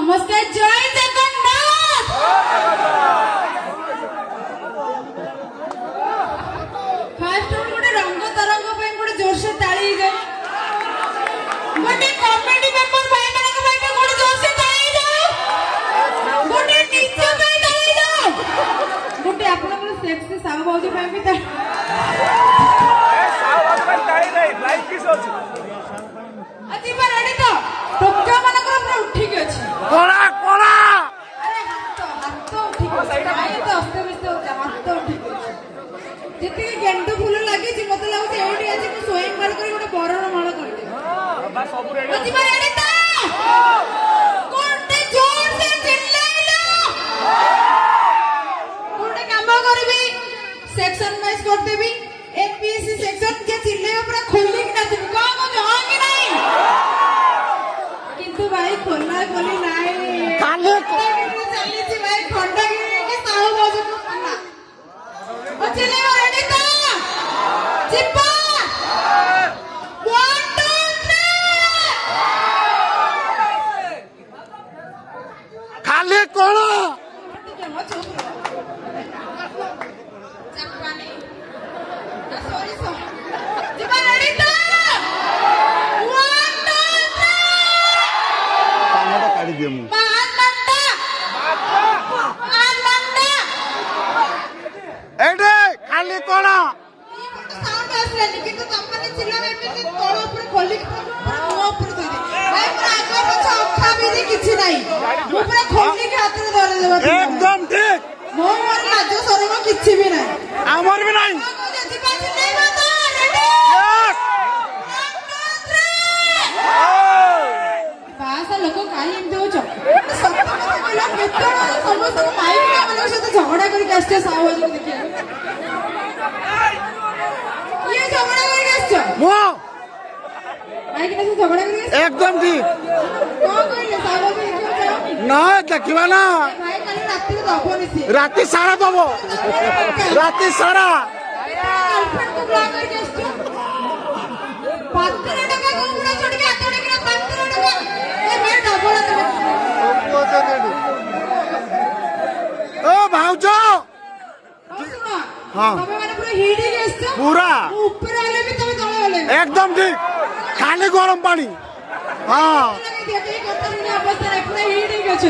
नमस्कार जय जगन्नाथ। फास्ट गोटे रंग तरंग पे गोटे जोर से ताली जाए गोटे कॉमेडी मेंबर भाई मानक भाई पे गोटे जोर से ताली जाओ गोटे नीचे पे ताली जाओ गोटे आपन को सेक्सी साव बाउजी भाई भी ताली साव बाउजी भाई ताली नहीं लाइव किस होची अति पर रेडी तो टोका मानक पूरा उठी के अछि कोला कोला अरे हाथ उठी के आई तो अस्त व्यस्त हो हाथ उठी के जितने गेंडू फूल लगी जी मत लागु एडी आज को स्वयं मार कर गोटे बरण माळ कर दे बस सब रेडी अति पर रेडी तो कोटे जोर से चिल्लाइलो कोटे काम करबी सेक्शन वाइज कर देबी एमपीएससी सेक्शन जे चिल्लाइबो पूरा खोली के नाचबी को जहां कि नहीं किंतु भाई खोलना खोली नहीं काले चली छी भाई खंडगिरी के साहू बाबू को पन्ना ओ चिल्लाइबो रेडी तो चिप्पा 1 2 3 खाली कोण खाली कोण साउंड आसलेनी किंतु तमने चिल्ला एमिति तळ ऊपर खोली मुंह ऊपर दे भाई पूरा आगे पछ अखा भी किछि नाही ऊपर खोली के हाथ में धरे देबो एकदम ठीक मो मोर लाज शरम किछि भी नाही हमर भी नहीं जति पाछि नहीं बता रेडी बासा लोक काई एम देउ छ सत्य कथा कहला केतन समस्त माइक के मन से झगड़ा करके आस्ते साहब को देखिए ये झगड़ा करके आस्ते मो माइक ने से झगड़ा करके एकदम ठीक को कहले साहब को ना देखिबा ना भाई कल रात में दबोनी से राती सारा दबो राती सारा गर्लफ्रेंड को ब्लॉक करके आस्ते 15 टका को पूरा छोड़ के हाथ उठे 15 टका ए भाई डबल ओ भाउजो हां तबे माने पूरा हिट के आस्ते पूरा ऊपर वाले भी तबे तळे वाले एकदम ठीक खाली गरम पानी हां देखि कत दिन अवस्था पूरा हिट के छ